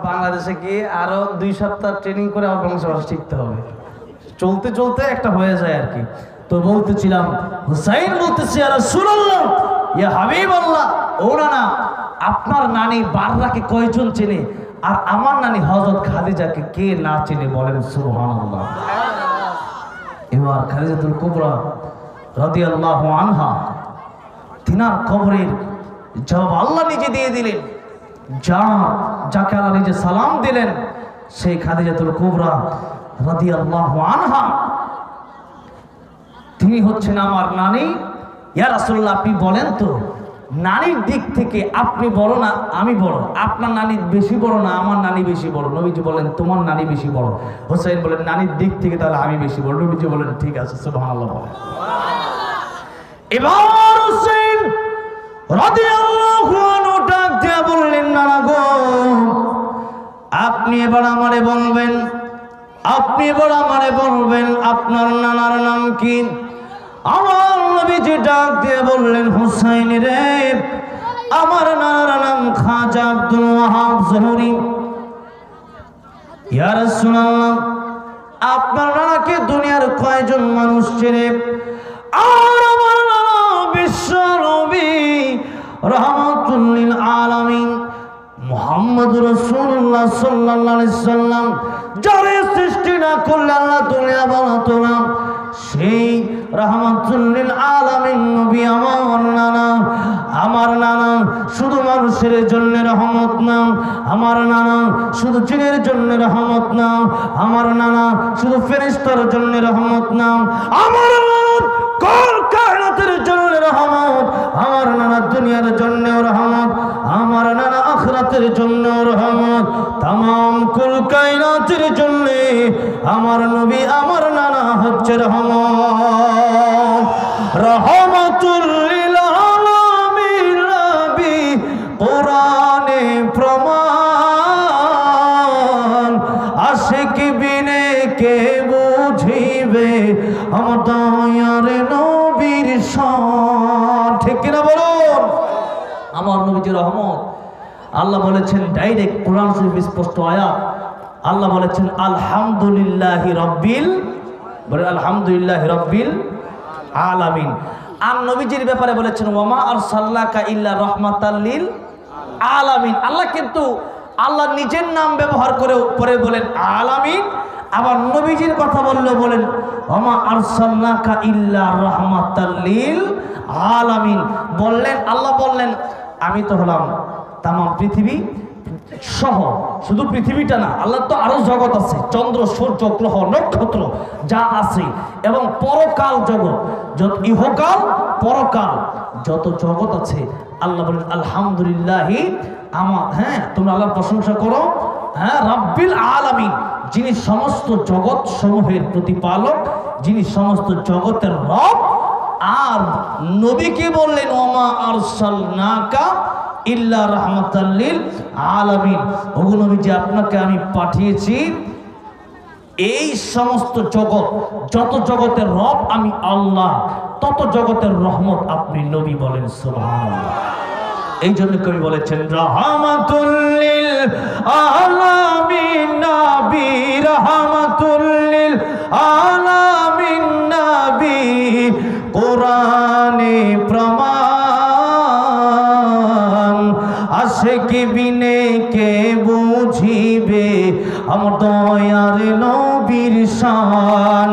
বাংলাদেশে গিয়ে আরো 2 সপ্তাহ ট্রেনিং করে আমার বাংলা ভাষা শিখতে হবে। চলতে চলতে একটা হয়ে যায় আর কি। তো বলতেছিলাম, হুসাইন বলতেছি, ইয়া রাসূলুল্লাহ, ইয়া হাবিবাল্লাহ, ওরা না আপনার নানি বাররাকে কয়জন চেনে, আর আমার নানি হযরত খাদিজাকে কে না চেনে বলেন সুবহানাল্লাহ। এবার খাদিজাতুল কুবরা রাদিয়াল্লাহু আনহা তিনার কবরের জবাব আল্লাহ নিজে দিয়ে দিলেন। যাকে আল্লাহ নিজে সালাম দিলেন সেই খাদিজাতুল কুবরা রাদিয়াল্লাহু আনহা, তিনি হচ্ছেন আমার নানি। ইয়া রাসূলুল্লাহ, আপনি বলেন তো নানির দিক থেকে আপনি বড় না আমি বড়? আপনার নানি বেশি বড় না আমার নানি বেশি বড়? নবীজি বলেন তোমার নানি বেশি বড়। হোসেন বলেন নানির দিক থেকে তাহলে আমি বেশি বড়। নবীজি বলেন ঠিক আছে, সুবহানাল্লাহ বলেন। এবার হোসেন রাদিয়াল্লাহু আনহু ডাক দিয়ে বললেন, নানা গো, আপনি এবার আমারে বলবেন, আপনার নানার নাম কি? আমার নবীজি ডাক দিয়ে বললেন, হুসাইন রে, আমার নানার নাম খাজা আব্দুল ওয়াহাব জহুরি। ইয়া রাসূলুল্লাহ, আপনার নানাকে দুনিয়ার কয়জন মানুষ চেনে? আর আমার নানা বিশ্ব নবী রাহমাতুল লিল আলামিন মুহাম্মদুর রাসূলুল্লাহ সাল্লাল্লাহু আলাইহি সাল্লাম, যার সৃষ্টি না করলে আল্লাহ দুনিয়া বানাতো না, সেই রাহমাতুল লিল আলামিন নবী আমার নানা শুধু মানুষের জন্য রহমত না, আমার নানা শুধু জিনের জন্য রহমত না, আমার নানা শুধু ফেরেশতার জন্য রহমত না, আমার নানা কুল কায়নাতের জন্য রহমত, আমার নানা দুনিয়ার জন্য রহমত, আমার নানা আখিরাতের জন্য রহমত, तमाम কুল কায়নাতের জন্য আমার নবী আমার নানা হচ্ছে রহমত। রহমাতুল লিল আলামিন নবী কোরআনে প্রমাণ, আশিক বিনে কে বুঝিবে আমার দয়ার নবীর শান। ঠিক কিনা বলুন? আমার নবীজি রহমত। আল্লাহ বলেছেন ডাইরেক্ট কোরআন শরীফ স্পষ্ট আয়াত, আল্লাহ বলেছেন আলহামদুলিল্লাহি রাব্বিল, বলে আলহামদুলিল্লাহি রাব্বিল আলামিন। আর নবীজির ব্যাপারে বলেছেন ওয়ামা আরসালনাকা ইল্লা রাহমাতাল লিল আলামিন। আল্লাহ কিন্তু আল্লাহ নিজের নাম ব্যবহার করে পরে বলেন আলামিন, আবার নবীজির কথা বললেও বলেন ওয়ামা আরসালনাকা ইল্লা রাহমাতাল লিল আলামিন। বললেন আল্লাহ বললেন আমি তো হলাম তামাম পৃথিবী সহ, শুধু পৃথিবীটা না, আল্লাহ তো আরো জগৎ আছে, চন্দ্র সূর্য গ্রহ নক্ষত্র যা আছে, এবং পরকাল জগৎ, যত ইহকাল পরকাল যত জগৎ আছে, আল্লাহ বলেন আলহামদুলিল্লাহি আমার, হ্যাঁ তোমরা আল্লাহর প্রশংসা করো, হ্যাঁ রাব্বিল আলামিন, যিনি সমস্ত জগৎ সমূহের প্রতিপালক, যিনি সমস্ত জগতের রব। আর নবীকে বললেন ওমা আরসালনাকা ইল্লা রাহমাতাল লিল আলামিন। ওগো নবীজি, আপনাকে আমি পাঠিয়েছি এই সমস্ত জগৎ, যত জগতের রব আমি আল্লাহ, তত জগতের রহমত আপনি নবী বলেন সুবহানাল্লাহ। এই জন্য কবি বলেছেন রাহমাতুল লিল আলামিন নবী, রাহমাতুল লিল আলামিন নবী কোরআনে প্রমাণ, আশিক বিনে কে বুঝিবে আমার দয়ার নবীর শান,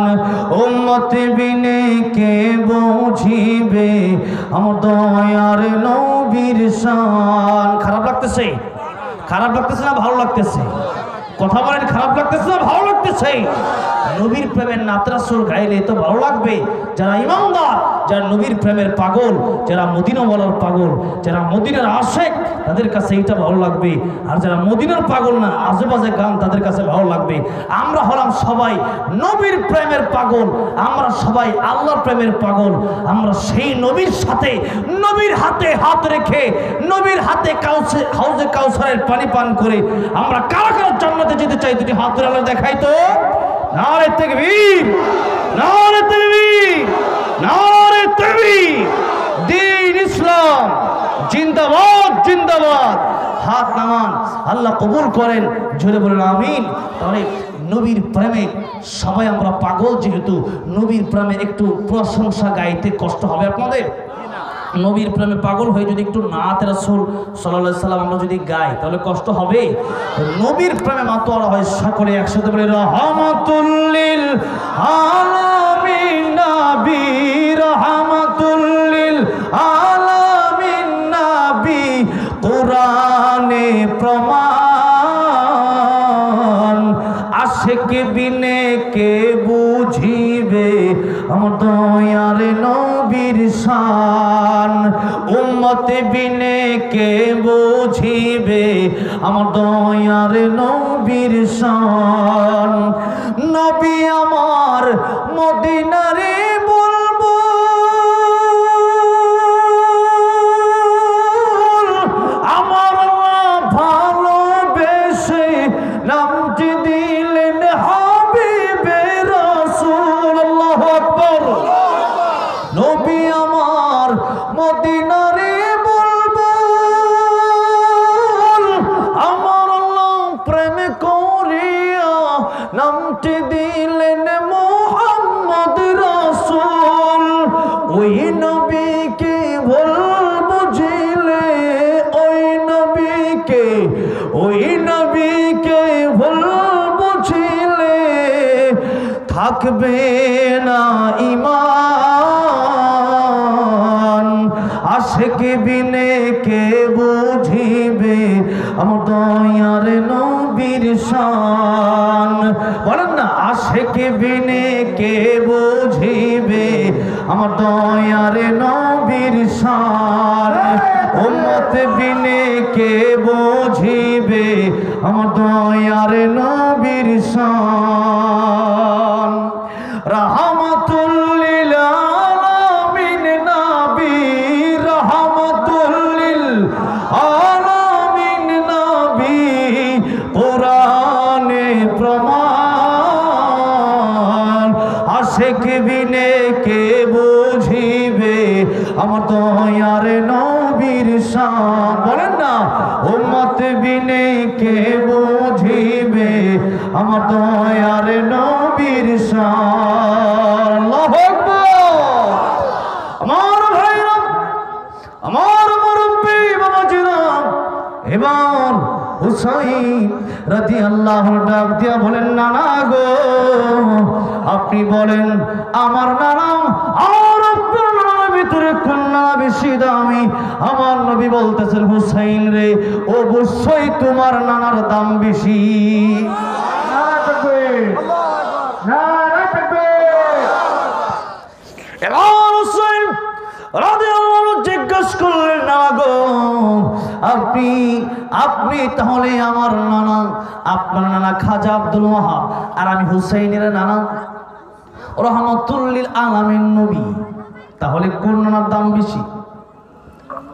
উম্মত বিনে কে বুঝিবে আমার দয়ার নবীর শান। খারাপ লাগতেছে? খারাপ লাগতেছে না ভালো লাগতেছে? কথা বলেন, খারাপ লাগতেছে না ভালো লাগতেছে? নবীর প্রেমের নাত রাসূল গাইলে তো ভালো লাগবে। যারা ইমানদার, যারা নবীর প্রেমের পাগল, যারা মদিনা বলার পাগল, যারা মদিনার আশিক, তাদের কাছে এইটা ভালো লাগবে। আর যারা মদিনার পাগল না, আজেবাজে গান, তাদের কাছে ভালো লাগবে। আমরা হলাম সবাই নবীর প্রেমের পাগল, আমরা সবাই আল্লাহর প্রেমের পাগল। আমরা সেই নবীর সাথে, নবীর হাতে হাত রেখে, নবীর হাতে হাউজে কাউসারের পানি পান করে আমরা কারা কারা জান্নাতে যেতে চাই? দুটি হাত ধরে আল্লাহ দেখাই তো। নারে তাকবীর, নারে তাকবীর, নারে তাকবীর। দ্বীন ইসলাম জিন্দাবাদ, জিন্দাবাদ। হাত নামান, আল্লাহ কবুল করেন, জোরে বলেন আমিন। তাহলে নবীর প্রেমে সবাই আমরা পাগল, যেহেতু নবীর প্রেমে একটু প্রশংসা গাইতে কষ্ট হবে আপনাদের। নবীর প্রেমে পাগল হয়ে যদি একটু নাতে রাসূল সাল্লাল্লাহু আলাইহি সাল্লাম আমরা যদি গাই তাহলে কষ্ট হবে। নবীর প্রেমে মাতোয়ারা হয় সকলে একসাথে বলে রাহমাতুল লিল আলামিন নবী, রাহমাতুল লিল আলামিন নবী, কোরআনে প্রমাণ, আশিক বিনে কে বুঝিবে আমার দয়ার নবীর শান, উম্মত বিনে কে বুঝিবে আমার দয়ার নবীর শান। নবী আমার মদিনারে বলবো, আমার ভালোবেসে নামটি দিলেন হাবিবে রাসূল। আল্লাহু আকবার। নবী আমার মদিনারে বলবো, আমার আল্লাহ প্রেম করিয়া নামটি দিলেন মুহাম্মদ রাসূল। ওই নবীকে বলবো বুঝিলে, ওই নবীকে বলবো বুঝিলে থাকবে না ঈমান, আশিক বিনে কে বুঝিবে আমার দয়ার নবীর শান। বলেন না, আশিক বিনে কে বুঝিবে আমার দয়ার নবীর শান, উম্মত বিনে কে বুঝিবে আমার দয়ার নবীর শান। রাহমাতুল লিল আলামিন নবী, রাহমাতুল লিল আলামিন নবী, কোরআনে প্রমাণ, আশিক বিনে কে বুঝিবে আমার দয়ার নবীর শান। বলেন না, উম্মত বিনে কে বুঝিবে আমার দয়ার নবীর শান। আল্লাহু আকবার। আমার ভাইরা, আমার মুরব্বি বাবাজিরা, এবার হুসাইন রাদিয়াল্লাহু ডাক দিয়া বলেন, নানা গো, আপনি বলেন আমার নানা আর আপনার নানার ভিতরে কোন নানা বেশি দামি? আমার নবী বলতেছেন, হুসাইন রে, অবশ্যই তোমার নানার দাম বেশি। এবার হুসাইন রাদিয়াল্লাহু জিজ্ঞাসা করলেন, নানা গো, আপনি তাহলে আমার নানা, আপনার নানা খাজা আব্দুল ওয়াহাব, আর আমি হুসাইনের নানা রাহমাতুল লিল আলামিন নবী, তাহলে কোন নানার দাম বেশি?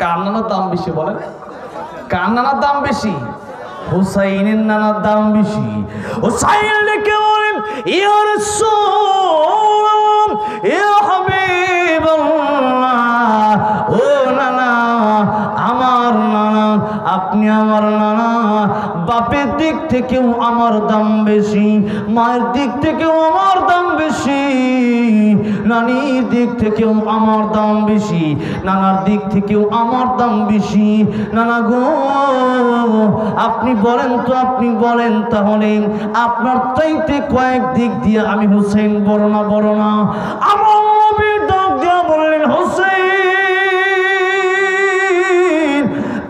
কার নানার দাম বেশি? বলেন, কার নানার দাম বেশি? হুসাইনের নানার দাম বেশি। হুসাইন ডেকে বলেন, ইয়া রাসূল, ইয়া হাবিবাল্লাহ, ও নানা, আমার নানা, আপনি আমার নানা, বাপের দিক থেকেও আমার দাম বেশি, মায়ের দিক থেকেও আমার দাম বেশি, নানির দিক থেকেও আমার দাম বেশি, নানার দিক থেকেও আমার দাম বেশি। নানা গো, আপনি বলেন তো, আপনি বলেন তাহলে আপনার চাইতে কয়েক দিক দিয়ে আমি হুসাইন বড় না? বড় না? আমার নবীর ডাক দিয়া বললেন, হুসাইন,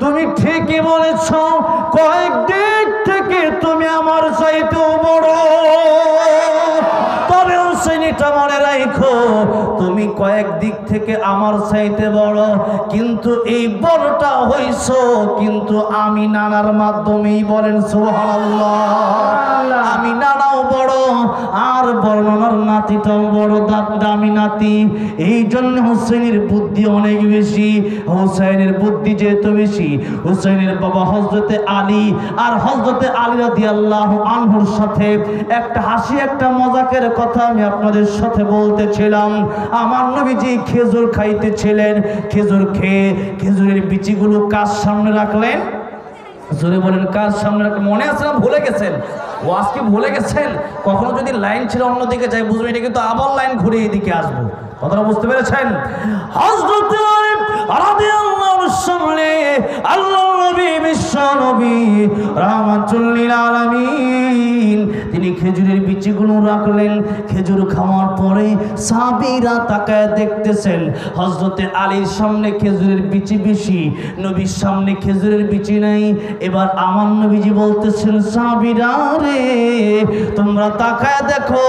তুমি ঠিকই বলেছ, কয়েক দিক থেকে তুমি আমার চাইতেও বড়। তবে হুসাইন, এটা মনে রাখো, তুমি কয়েক দিক থেকে আমার চাইতে বড়, কিন্তু এই বড়টা হইছ কিন্তু আমি নানার মাধ্যমেই। বলেন সুবহানাল্লাহ। আমি নানাও বড়, আর বড় নানার নাতিটাও বড়, দামি নাতি। এই জন্য হুসাইনের বুদ্ধি অনেক বেশি। হুসাইনের বুদ্ধি যেহেতু বেশি, হুসাইনের বাবা হযরতে আলী, আর হযরতে আলী রাদিয়াল্লাহু আনহুর সাথে একটা হাসি, একটা মজাকের কথা আমি আপনাদের সাথে বলতেছিলাম। আমার নবীজি খেজুর খাইতেছিলেন, খেজুর খেয়ে খেজুরের বিচিগুলো কার সামনে রাখলেন? জোরে বলেন কার সামনে রাখবেন? মনে আছে না ভুলে গেছেন? ও আজকে ভুলে গেছেন? কখনো যদি লাইন ছিল অন্যদিকে যাই বুঝবেন এটা কিন্তু আবার লাইন ঘুরে এদিকে আসবো। কথাটা বুঝতে পেরেছেন? হযরত আলী রাদিয়াল্লাহু সামনে আল্লাহর নবী বিশ্ব নবী রাহমাতুল লিল আলামিন তিনি খেজুরের বিচিগুলো রাখলেন। খেজুর খাওয়ার পরে সাহাবীরা তাকায় দেখতেছেন হযরত আলীর সামনে খেজুরের বিচি বেশি, নবীর সামনে খেজুরের বিচি নাই। এবার আমার নবীজি বলতেছেন, সাহাবীরা রে তোমরা তাকায় দেখো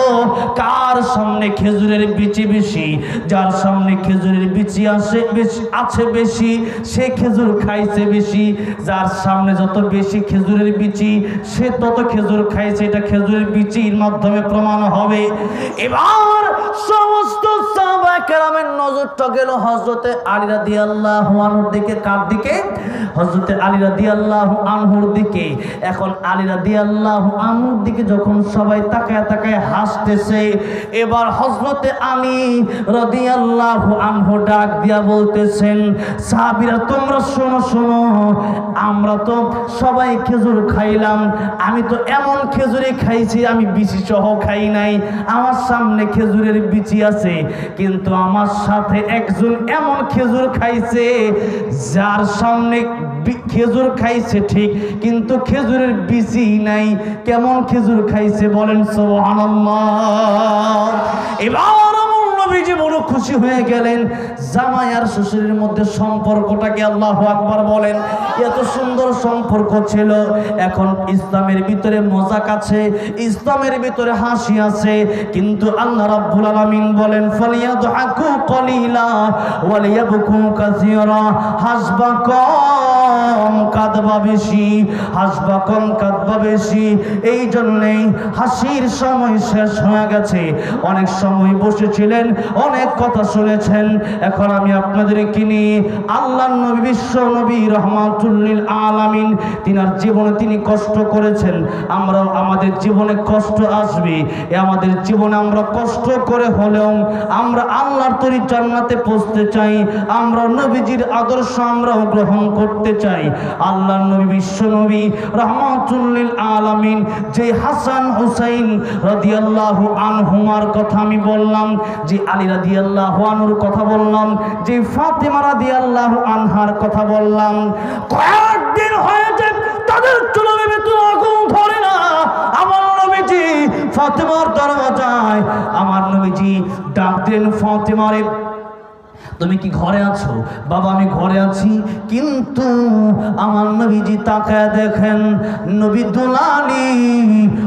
কার সামনে খেজুরের বিচি বেশি। যার সামনে খেজুরের বিচি আছে বেশি সে খেজুর খাইছে বেশি। যার সামনে যত বেশি খেজুরের বিচি সে তত খেজুর খাইছে, এটা খেজুরের বিচির মাধ্যমে প্রমাণ হবে। এবার সমস্ত সাহাবা কেরামের নজরটা গেল হযরতে আলী রাদিয়াল্লাহু আনহুর দিকে। কার দিকে? হযরতে আলী রাদিয়াল্লাহু আনহুর দিকে। এখন আলী রাদিয়াল্লাহু আনহুর দিকে যখন সবাই তাকায় তাকায় হাসতেছে, এবার হযরতে আলী রাদিয়াল্লাহু আনহু ডাক দিয়া বলতেছেন, সাহাবীরা তোমরা শোনো শোনো, আমরা তো সবাই খেজুর খাইলাম, আমি তো এমন খেজুরই খাইছি আমি বিচি সহ খাই নাই। আমার সামনে খেজুরের বিচি আছে, কিন্তু আমার সাথে একজন এমন খেজুর খাইছে যার সামনে খেজুর খাইছে ঠিক কিন্তু খেজুরের বিচি নাই। কেমন খেজুর খাইছে বলেন সুবহানাল্লাহ। এবার নবীজি বড় খুশি হয়ে গেলেন। জামাই আর শ্বশুরের মধ্যে সম্পর্কটাকে আল্লাহু আকবার বলেন, এত সুন্দর সম্পর্ক ছিল। এখন ইসলামের ভিতরে মজাক আছে, ইসলামের ভিতরে হাসি আছে, কিন্তু আল্লাহ রাব্বুল আলামিন বলেন ফালিয়াদহাকু কলিলা ওয়ালিয়াবকু কাসীরা। হাসবা কম কাঁদবা বেশি, হাসবা কম কাঁদবা বেশি। এই জন্যই হাসির সময় শেষ হয়ে গেছে। অনেক সময় বসেছিলেন, অনেক কথা শুনেছেন। এখন আমি আপনাদেরকে নিয়ে আল্লাহর নবী বিশ্ব নবী রাহমাতুল লিল আলামিন তিনার জীবনে তিনি কষ্ট করেছেন। আমরা আমাদের জীবনে কষ্ট আসবে, আমাদের জীবনে আমরা কষ্ট করে হলেও আমরা আল্লাহর তৈরি জান্নাতে পৌঁছতে চাই। আমরা নবীজির আদর্শ আমরাও গ্রহণ করতে চাই। আল্লাহর নবী বিশ্ব নবী রাহমাতুল লিল আলামিন যে হাসান হুসাইন রাদিয়াল্লাহু আনহুমার কথা আমি বললাম, যে আলী রাদিয়াল্লাহু আনহুর কথা বললাম, যে ফাতেমা রাদিয়াল্লাহু আনহার কথা বললাম, কয়েকদিন হয়েছে তাদের চুলের ভিতরে আগুন ধরে না। আমার নবীজি ফাতেমার দরজায় আমার নবীজি ডাক দেন, ফাতেমারে তুমি কি ঘরে আছো? বাবা আমি ঘরে আছি। কিন্তু আমার নবীজি তাকায় দেখেন নবী দুলালি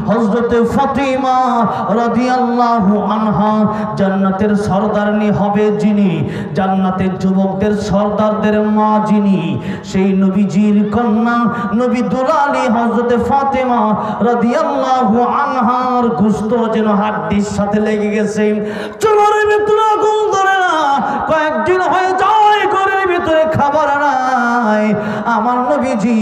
হযরতে ফাতিমা রাদিয়াল্লাহু আনহা জান্নাতের সরদারনি হবে যিনি, জান্নাতের যুবকদের সরদারদের মা যিনি, সেই নবীজির কন্যা নবী দুলালি হযরতে ফাতিমা রাদিয়াল্লাহু আনহার গোশত যেন হাড্ডির সাথে লেগে গেছে। চুলের ভিতরে আগুন ধরে না, কয়েকদিন হয়ে যায় ঘরের ভিতরে খাবার নাই। আমার নবীজি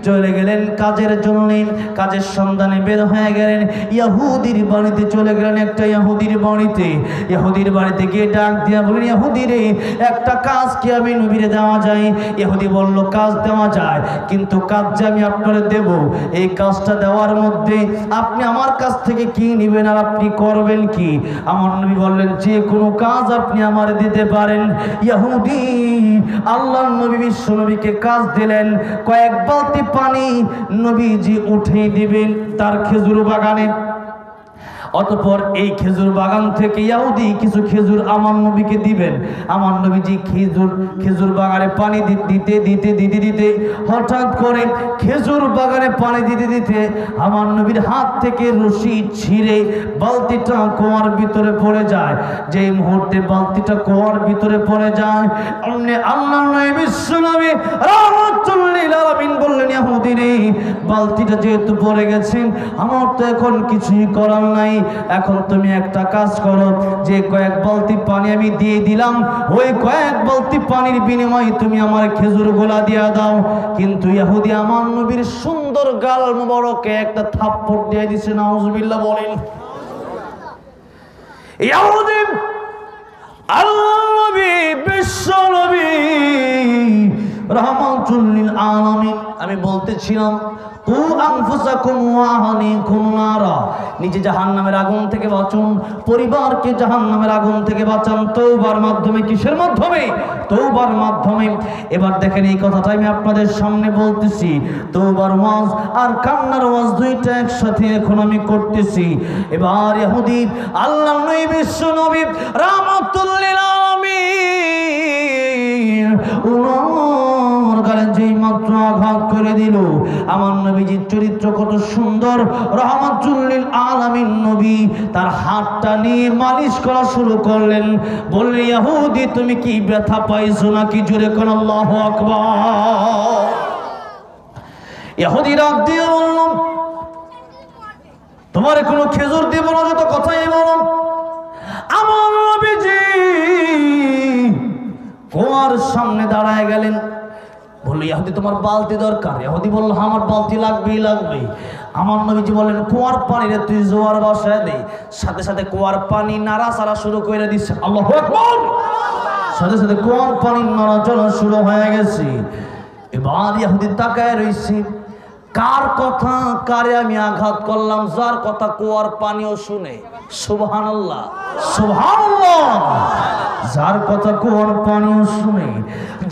চলে গেলেন কাজের জন্য, কাজের সন্ধানে বের হয়ে গেলেন। ইহুদির বাড়িতে চলে গেলেন, একটা ইহুদির বাড়িতে। ইহুদির বাড়িতে গিয়ে ডাক দিয়া বলেন, ইহুদি রে একটা কাজ কি আমি নবীরে দেওয়া যায়? ইহুদি বলল কাজ দেওয়া যায়, কিন্তু কাজ যে আমি আপনারে দেব, এই কাজটা দেওয়ার মধ্যে আপনি আমার কাছ থেকে কি নেবেন আর আপনি করবেন কি? আমার নবী বললেন যে কোনো কাজ আপনি আমারে দিতে পারেন। ইহুদি আল্লাহর নবী বিশ্ব নবীকে কাজ দিলেন, কয়েক বালতি পানি নবীজি উঠিয়ে দিবেন তার খেজুর বাগানে। অতঃপর এই খেজুর বাগান থেকে ইহুদি কিছু খেজুর আমার নবীকে দিবেন। আমার নবীজি খেজুর বাগানে পানি দিতে দিতে দিতে দিতে হঠাৎ করে খেজুর বাগানে পানি দিতে দিতে আমার নবীর হাত থেকে রশি ছিঁড়ে বালতিটা কুয়ার ভিতরে পড়ে যায়। যেই মুহূর্তে বালতিটা কুয়ার ভিতরে পড়ে যায়, আল্লাহর নবী বিশ্ব নবী রাহমাতুল লিল আলামিন বললেন, ইহুদি রে বালতিটা যেহেতু পড়ে গেছে আমার তো এখন কিছুই করার নাই। এখন তুমি একটা কাজ করো, যে কয়েক বালতি পানি আমি দিয়ে দিলাম ওই কয়েক বালতি পানির বিনিময়ে তুমি আমার খেজুর গোলা দিয়া দাও। কিন্তু ইহুদি আমার নবীর সুন্দর গাল মোবারকে একটা থাপ্পড় দিয়ে দিছে। নাউজুবিল্লাহ বলেন। ইহুদি আল্লাহর নবী বিশ্ব নবী রাহমাতুল লিল আলামিন। আমি বলতেছিলাম কু আনফুসাকুম ওয়া আহলিকুম নারা, নিজে জাহান্নামের আগুন থেকে বাঁচুন, পরিবারকে জাহান্নামের আগুন থেকে বাঁচান তওবার মাধ্যমে। কিসের মাধ্যমে? তওবার মাধ্যমে। এবার দেখেন এই কথাটা আমি আপনাদের সামনে বলতেছি, তওবার ওয়াজ আর কান্নার ওয়াজ দুইটা একসাথে এখন আমি করতেছি। এবার ইহুদি আল্লাহর নবী বিশ্ব নবী রাহমাতুল লিল আলামিন উনার গালে যেই মাত্র আঘাত করে দিল, আমার নবীজির চরিত্র কত সুন্দর, রাহমাতুল লিল আলামিন নবী তার হাতটা নিয়ে মালিশ করা শুরু করলেন। বললেন ইহুদি তুমি কি ব্যথা পাইছো নাকি? জোরে কোন আল্লাহু আকবার। ইহুদি রাগ দিয়ে বলল তোমার কোনো খেজুর দিব না, যত কথাই বলো। আমার নবীজি কুয়ার সামনে দাঁড়ায় গেলেন। বলল ইহুদি তোমার বালতি দরকার? ইহুদি বলল আমার বালতি লাগবেই লাগবে। আমার নবীজি বললেন কুয়ার পানিরে তুই জোয়ার বসায় দে। সাথে সাথে কুয়ার পানি নাড়াচাড়া শুরু করে দিচ্ছে। আল্লাহু আকবার। সাথে সাথে কুয়ার পানি নড়াচড়া শুরু হয়ে গেছে। এবার ইহুদি তাকায় রইছে, কার কথা কারে আমি আঘাত করলাম, যার কথা কুয়ার পানিও শুনে। সুবহানাল্লাহ সুবহানাল্লাহ। যার কথা কুয়ার পানিও শুনে,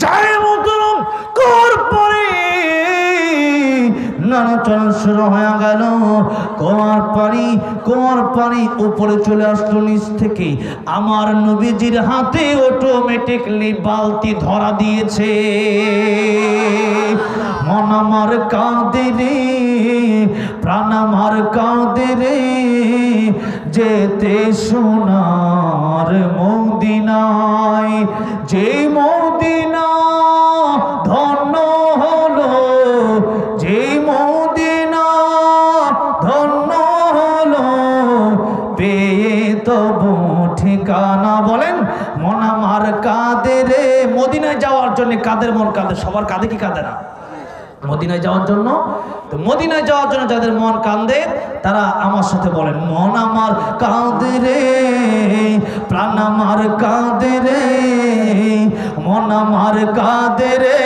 যায় মুহতরম কুয়ার পানি নাড়াচড়া শুরু হয়ে গেল। কুয়ার পানি উপরে চলে আসলো নিচ থেকে। আমার নবীজির হাতে অটোমেটিকলি বালতি ধরা দিয়েছে। মন আমার কাঁদে রে, প্রাণ আমার কাঁদে রে, যেতে সোনার মদিনায়। যে মদিনা ধন্য হলো, যে মদিনা ধন্য হলো, পেয়ে তবু ঠিকানা। বলেন মন আমার কাঁদে রে। মদিনায় যাওয়ার জন্য কাদের মন কাঁদে? সবার কাঁদে কি কাঁদে না? মদিনায় যাওয়ার জন্য। তো মদিনায় যাওয়ার জন্য যাদের মন কাঁদে তারা আমার সাথে বলেন মন আমার কাঁদে রে, প্রাণ আমার কাঁদে রে, মন আমার কাঁদে রে,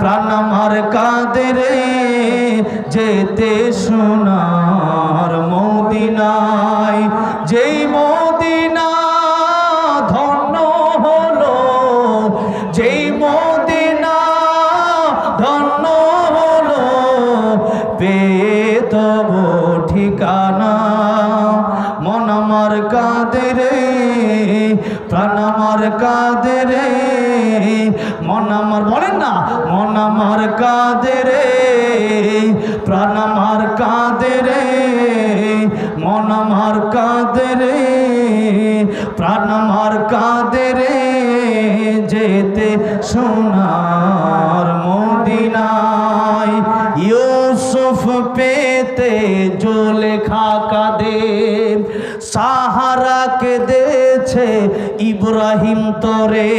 প্রাণ আমার কাঁদে রে, যেতে সোনার মদিনায়। যেই মদিনা ধন্য হলো, যেই মদিনা ধন্য হলো, পেয়ে তবু ঠিকানা। মন আমার কাঁদে রে, প্রাণ আমার কাঁদে রে, মন আমার, বলেন না মন আমার কাঁদে রে, প্রাণ আমার কাঁদে রে, মন আমার কাঁদে রে, প্রাণ আমার কাঁদে রে, যেতে সোনার মদিনায়। ইউসুফ পেতে জুলেখা কাঁদে, সাহারা কেঁদেছে ইব্রাহিম তরে।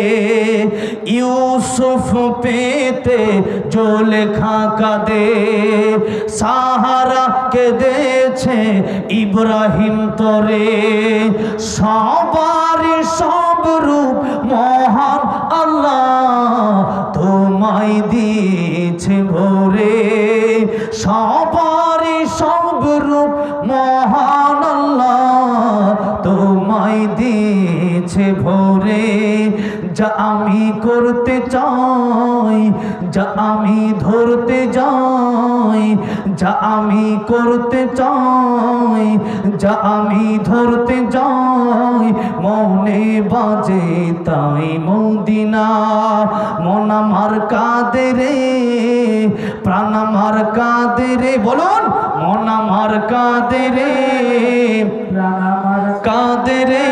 ইউসুফ পেতে জুলেখা কাঁদে, সাহারা কেঁদেছে ইব্রাহিম তরে। সবারই সব রূপ মহান আল্লাহ তোমায় দিয়েছে ভরে। সবারই সব রূপ মহান আল্লাহ তোমায় দিয়েছে ভরে। যা আমি করতে চাই, যা আমি ধরতে যাই, যা আমি করতে চাই, যা আমি ধরতে যাই, মনে বাজে তাই মদিনা। মন আমার কাঁদে রে, প্রাণ আমার কাঁদে রে, বলুন মন আমার কাঁদে রে, প্রাণ আমার কাঁদে রে,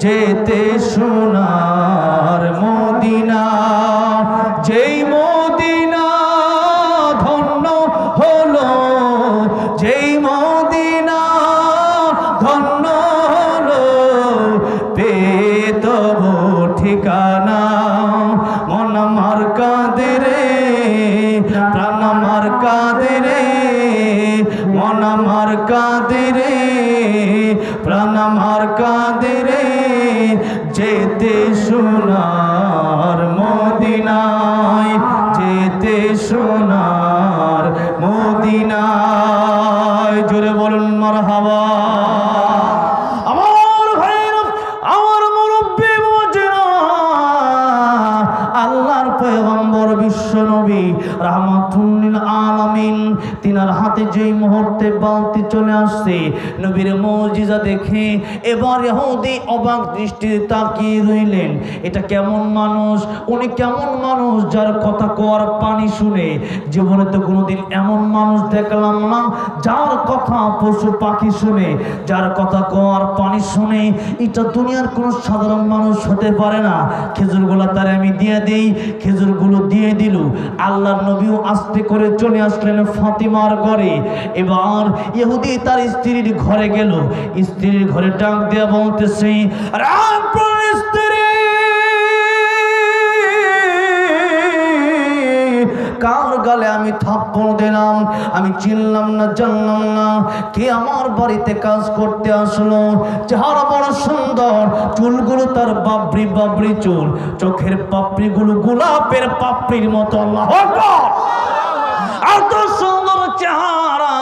যেতে সোনার মদিনা। যেই মদিনা ধন্য হলো, যেই মদিনা ধন্য হলো, পেয়ে তবু ঠিকানা। মন আমার কাঁদে রে, প্রাণ আমার কাঁদে রে, মন আমার কাঁদে রে, প্রাণ আমার কাঁদে রে, যেতে সোনার মদিনায়, যেতে সোনার মদিনায়। জোরে বলুন মারহাবা। আমার ভাইরা, আমার মুরব্বি বাবাজিরা, আল্লাহর পয়গম্বর বিশ্ব নবী রাহমাতুল লিল আলামিন, তিনার হাতে যেই মুহূর্তে বালতি চলে আসছে, নবীর মুজিজা দেখে এবার ইহুদি অবাক দৃষ্টিতে তাকিয়ে রইলেন। এটা কেমন মানুষ, উনি কেমন মানুষ যার কথা কোয়ার পানি শুনে? জীবনে তো কোনোদিন এমন মানুষ দেখলাম না যার কথা পশু পাখি শুনে, যার কথা কোয়ার পানি শুনে। এটা দুনিয়ার কোনো সাধারণ মানুষ হতে পারে না। খেজুরগুলো তারে আমি দিয়ে দেই, খেজুরগুলো দিয়ে দিল। আল্লাহর নবীও আস্তে করে চলে আসলেন ফাতিমার ঘরে। এবার ইহুদি তার স্ত্রীর ঘরে গেল, স্ত্রীর ঘরে ডাক দিয়ে বলতেছে, স্ত্রী, কার গালে আমি থাপ্পড় দিলাম? আমি চিনলাম না, জানলাম না কে আমার বাড়িতে কাজ করতে আসলো। চেহারা বড় সুন্দর, চুলগুলো তার বাবরি বাবরি চুল, চোখের পাপড়িগুলো গোলাপের পাপড়ির মতো। আল্লাহু আকবার। এত সুন্দর চেহারা,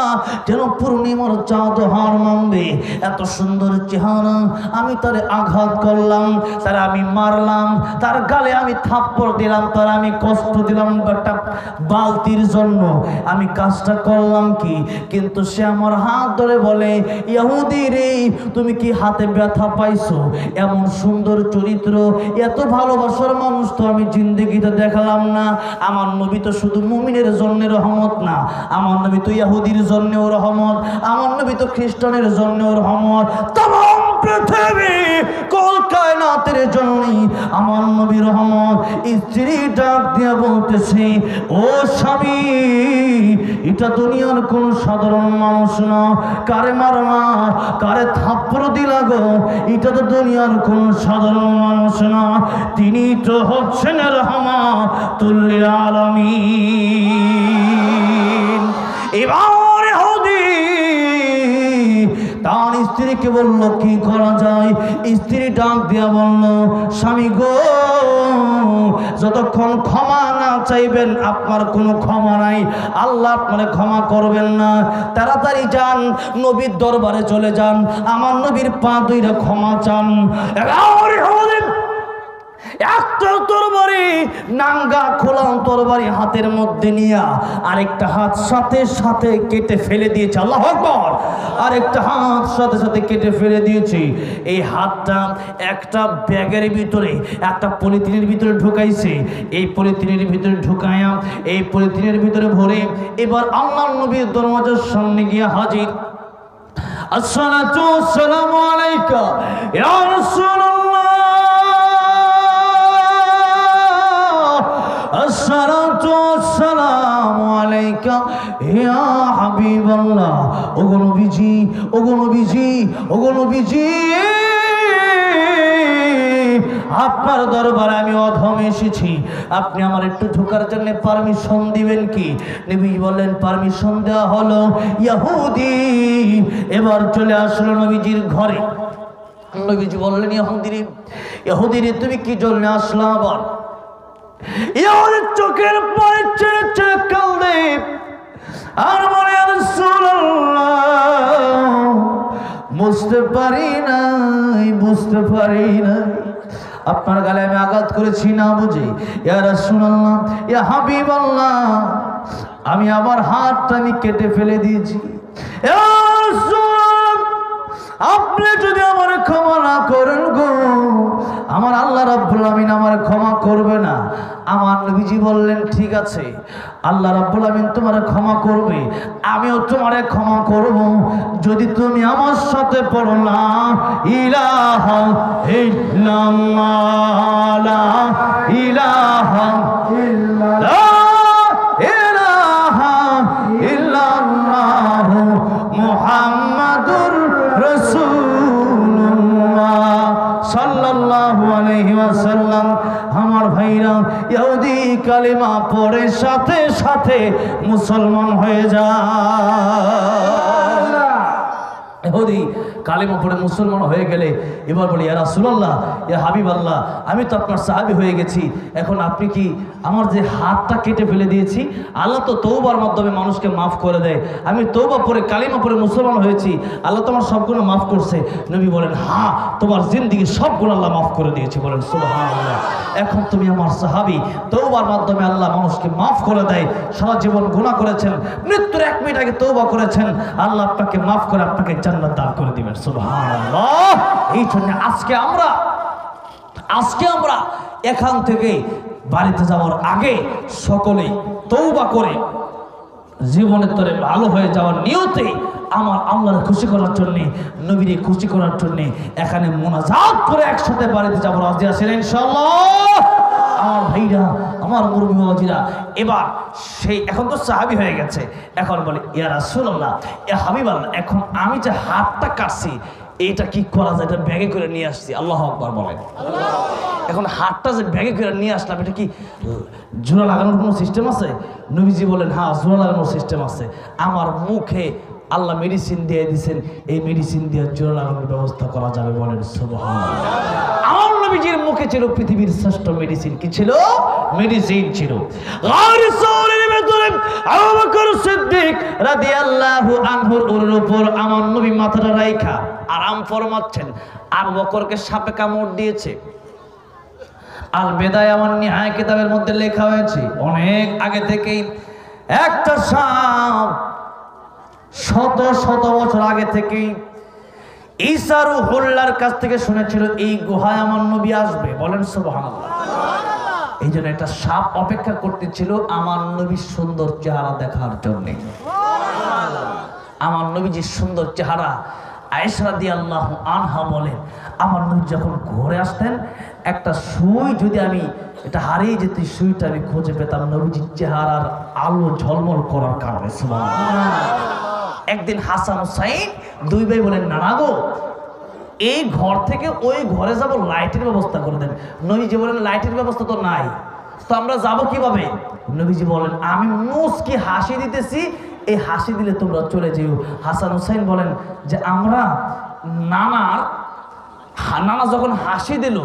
যেন পূর্ণিমার চাঁদ হার মানবে। এত সুন্দর চেহারা, আমি তারে আঘাত করলাম, তারে আমি মারলাম, তার গালে আমি থাপ্পড় দিলাম, তার আমি কষ্ট দিলাম একটা বালতির জন্য। আমি কাজটা করলাম কি? কিন্তু সে আমার হাত ধরে বলে, ইহুদি রে, তুমি কি হাতে ব্যথা পাইছো? এমন সুন্দর চরিত্র, এত ভালোবাসার মানুষ তো আমি জিন্দেগিতে দেখলাম না। আমার নবী তো শুধু মুমিনের জন্য রহমত না, আমার নবী তো ইহুদির জন্যও রহমত, আমার নবী তো খ্রিস্টানের জন্যও রহমত। तमाम পৃথিবী কুল কায়নাতের জন্যই আমার নবী রহমত। স্ত্রী ডাক দিয়ে বলতেছে, ও স্বামী, এটা দুনিয়ার কোন সাধারণ মানুষ না। কারে মারমা, কারে থাপ্পড় দিলা গো? এটা তো দুনিয়ার কোন সাধারণ মানুষ না, তিনি তো হচ্ছেন রাহমাতুল লিল আলামিন। এবার ইহুদি তার স্ত্রীকে বলল, কি করা যায়? স্ত্রী ডাক দিয়া বলল, স্বামী গো, যতক্ষণ ক্ষমা না চাইবেন আপনার কোনো ক্ষমা নাই, আল্লাহ আপনারে ক্ষমা করবেন না। তাড়াতাড়ি যান, নবীর দরবারে চলে যান, আমার নবীর পা দুইটা ক্ষমা চান। একটা তরবারি, নাঙ্গা খোলা তরবারি হাতের মধ্যে নিয়ে আরেকটা হাত সাথে সাথে কেটে ফেলে দিয়েছে। আল্লাহু আকবার। আরেকটা হাত সাথে সাথে কেটে ফেলে দিয়েছে। এই হাতটা একটা ব্যাগের ভিতরে, একটা পলিথিনের ভিতরে ঢুকাইছে। এই পলিথিনের ভিতরে ঢুকায়া, এই পলিথিনের ভিতরে ভরে এবার আল্লাহর নবীর দরওয়াজার সামনে গিয়ে হাজির। আসসালাতু ওয়াসসালামু আলাইকা ইয়া রাসূলুল্লাহ, আসসালাতু ওয়াসসালামু আলাইকা ইয়া হাবিবাল্লাহ। ওগো নবীজি, ওগো নবীজি, ওগো নবীজি, আপনার দরবারে আমি অধম এসেছি, আপনি আমার একটু ঢোকার জন্য পারমিশন দিবেন কি? নবী বললেন, পারমিশন দেওয়া হলো। ইহুদি এবার চলে আসলো নবীজির ঘরে। নবীজি বললেন, ইহুদি রে, তুমি কি জন্য আসলা? আবার ইহুদির চোখের পানি ছেড়ে ছেড়ে কাঁদে আর বলে, রাসূলুল্লাহ, বুঝতে পারি নাই, বুঝতে পারি নাই, আপনার গালে আমি আঘাত করেছি না বুঝি। ইয়া রাসূলুল্লাহ, ইয়া হাবিবাল্লাহ, আমি আবার হাতটা আমি কেটে ফেলে দিয়েছি। ইয়া রাসূলুল্লাহ, আপনি যদি আমার ক্ষমা না করেন গো, আমার আল্লাহ রাব্বুল আমিন আমার ক্ষমা করবে না। আমার নবীজি বললেন, ঠিক আছে, আল্লাহ রাব্বুল আমিন তোমার ক্ষমা করবে, আমিও তোমারে ক্ষমা করব, যদি তুমি আমার সাথে পড়ো লা ইলাহা ইল্লাল্লাহ, লা ইলাহা ইল্লাল্লাহ, মুহাম্মাদুর রাসূলুল্লাহ সাল্লাল্লাহু আলাইহি ওয়াসাল্লাম। আমার ভাইরা, ইহুদি কালিমা পড়ে সাথে সাথে মুসলমান হয়ে যায়। ইহুদি কালিমা পড়ে মুসলমান হয়ে গেলে এবার বলি ইয়া রাসূলুল্লাহ, ইয়া হাবিবাল্লাহ, আমি তো আপনার সাহাবী হয়ে গেছি, এখন আপনি কি আমার যে হাতটা কেটে ফেলে দিয়েছি, আল্লাহ তো তওবার মাধ্যমে মানুষকে মাফ করে দেয়, আমি তওবা পড়ে কালিমা পড়ে মুসলমান হয়েছি, আল্লাহ তোমার সব গুনাহ মাফ করছে। নবী বলেন হ্যাঁ, তোমার জিন্দেগি সব গুনাহ আল্লাহ মাফ করে দিয়েছে। বলেন সুবহানাল্লাহ। এখন তুমি আমার সাহাবী, তওবার মাধ্যমে আল্লাহ মানুষকে মাফ করে দেয়। সারা জীবন গুনাহ করেছেন, মৃত্যুর 1 মিনিট আগে তওবা করেছেন, আল্লাহ আপনাকে মাফ করে আপনাকে জান্নাত দান করে দিবেন। সুবহানাল্লাহ। এই জন্য আজকে আমরা এখান থেকে বাড়িতে যাওয়ার আগে সকলে তওবা করে জীবনের তরে ভালো হয়ে যাওয়ার নিয়তে আমার আল্লাহর খুশি করার জন্য, নবীরে খুশি করার জন্য এখানে মোনাজাত করে একসাথে বাড়িতে যাবো। রাজি আছেন ইনশাআল্লাহ? আমার ভাইরা, আমার মুরব্বি বাবাজিরা, এবার সেই এখন তো সাহাবী হয়ে গেছে, এখন বলে ইয়া রাসূলুল্লাহ, ইয়া হাবিবাল্লাহ, এখন আমি যে হাতটা কাটছি এটা কি করা যায়? এটা ব্যাগে করে নিয়ে আসছি। আল্লাহু আকবার বলেন। এখন হাতটা যে ব্যাগে করে নিয়ে আসলাম, এটা কি জোড়া লাগানোর কোনো সিস্টেম আছে? নবীজি বলেন হ্যাঁ, জোড়া লাগানোর সিস্টেম আছে। আমার মুখে আল্লাহ মেডিসিন দিয়ে দিয়েছেন, এই মেডিসিন দিয়ে জোড়া লাগানোর ব্যবস্থা করা যাবে। বলেন সুবহানাল্লাহ। আমার নবীজির মুখে ছিল পৃথিবীর শ্রেষ্ঠ মেডিসিন। কি ছিল? মেডিসিন ছিল। আবু বকর সিদ্দিক রাদিয়াল্লাহু আনহুর উপর আমার নবী মাথাটা রাইখা আরাম ফরমাচ্ছেন। আবু বকরকে সাপে কামড় দিয়েছে। আল বেদায়া ওয়ান নিহায়া কিতাবের মধ্যে লেখা হয়েছে, অনেক আগে থেকেই একটা সাপ শত শত বছর আগে থেকেই ঈসা রূহুল্লাহর কাছ থেকে শুনেছিল এই গুহায় আমার নবী আসবে। বলেন সুবহানাল্লাহ। এই জন্য একটা সাপ অপেক্ষা করতেছিল আমার নবীর সুন্দর চেহারা দেখার জন্য। আমার নবীজির সুন্দর চেহারা, আয়েশা রাদিয়াল্লাহু আনহা বলেন, আমার নবী যখন ঘরে আসতেন, একটা সুই যদি আমি এটা হারিয়ে যেত, সুইটা আমি খুঁজে পেতাম নবীজির চেহারার আলো ঝলমল করার কারণে। সুবহানাল্লাহ। একদিন হাসান হুসাইন দুই ভাই বলেন, নানা গো, এই ঘর থেকে ওই ঘরে যাব, লাইটের ব্যবস্থা করে দেন। নবীজি বলেন লাইটের ব্যবস্থা তো নাই, তো আমরা যাব কিভাবে? নবীজি বলেন আমি মুস্কি হাসি দিতেছি, এই হাসি দিলে তোমরা চলে যেও। হাসান হুসাইন বলেন যে আমরা নানা যখন হাসি দিল,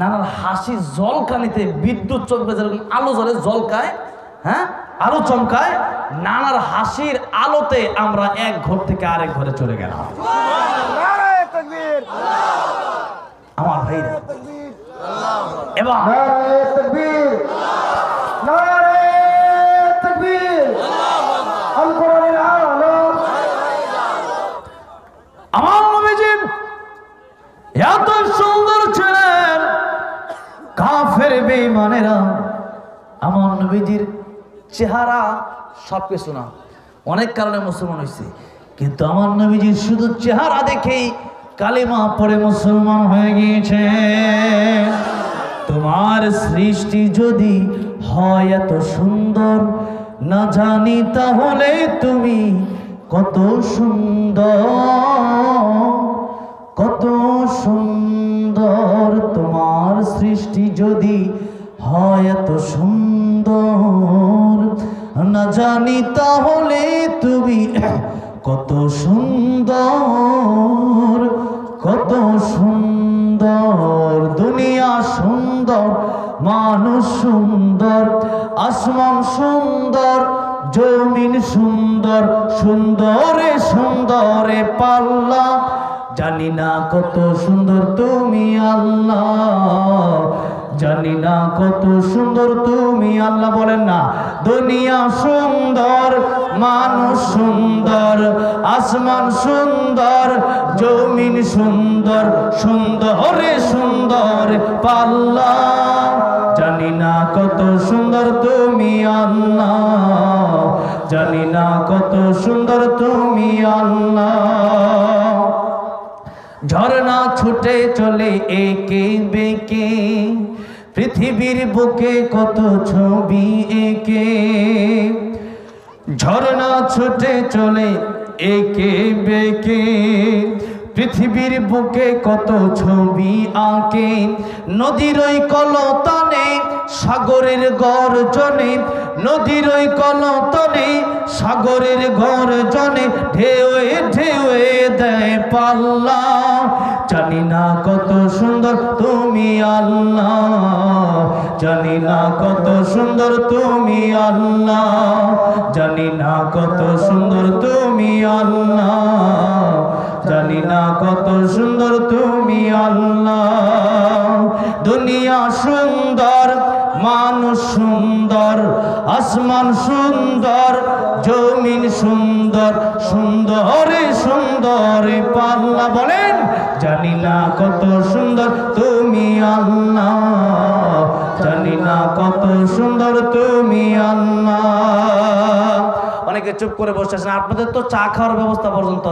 নানার হাসি জলকানিতে বিদ্যুৎ চমকে যেরকম আলো জ্বলে, জলকায়, হ্যাঁ আলো চমকায়, নানার হাসির আলোতে আমরা এক ঘর থেকে আরেক ঘরে চলে গেলাম। আমার ভাইরা, এবার আমার নবীজি এত সুন্দর ছিলেন, কাফের বেঈমানেরা আমার নবীজির চেহারা সবকিছু না, অনেক কারণে মুসলমান হয়েছে, কিন্তু আমার নবীজির শুধু চেহারা দেখেই কালিমা পড়ে মুসলমান হয়ে গিয়েছে। তোমার সৃষ্টি যদি হয় এত সুন্দর, না জানি তাহলে তুমি কত সুন্দর, কত সুন্দর। তোমার সৃষ্টি যদি হয় এত সুন্দর, না জানি তাহলে তুমি কত সুন্দর, কত সুন্দর। দুনিয়া সুন্দর, মানুষ সুন্দর, আসমান সুন্দর, জমিন সুন্দর, সুন্দরে সুন্দরে পাল্লা। জানি না কত সুন্দর তুমি আল্লাহ, জানি না কত সুন্দর তুমি আল্লাহ। বলেন না, দুনিয়া সুন্দর, মানুষ সুন্দর, আসমান সুন্দর, জমিন সুন্দর, সুন্দরে সুন্দর পাল্লা। জানি না কত সুন্দর তুমি আল্লাহ, জানি না কত সুন্দর তুমি আল্লাহ। ঝর্ণা ছুটে চলে একে বেঁকে, পৃথিবীর বুকে কত ছবি এঁকে। ঝর্ণা ছুটে চলে একে বেঁকে, পৃথিবীর বুকে কত ছবি আঁকে। নদীর ওই কলতানে, সাগরের গর্জনে, নদীর ওই কলতানে, সাগরের গর্জনে, ঢেউয়ে ঢেউয়ে দেয় পাল্লা জানি না কত সুন্দর তুমি আল্লাহ জানি না কত সুন্দর তুমি আল্লাহ জানি না কত সুন্দর তুমি আল্লাহ জানি না কত সুন্দর তুমি আল্লাহ দুনিয়া সুন্দর মানুষ সুন্দর আসমান সুন্দর জমিন সুন্দর সুন্দরে সুন্দরে পাল্লা বলেন জানি না কত সুন্দর তুমি আল্লাহ জানি না কত সুন্দর তুমি আল্লাহ। অনেকে চুপ করে বসে আছেন, আপনাদের তো চা খাওয়ার ব্যবস্থা পর্যন্ত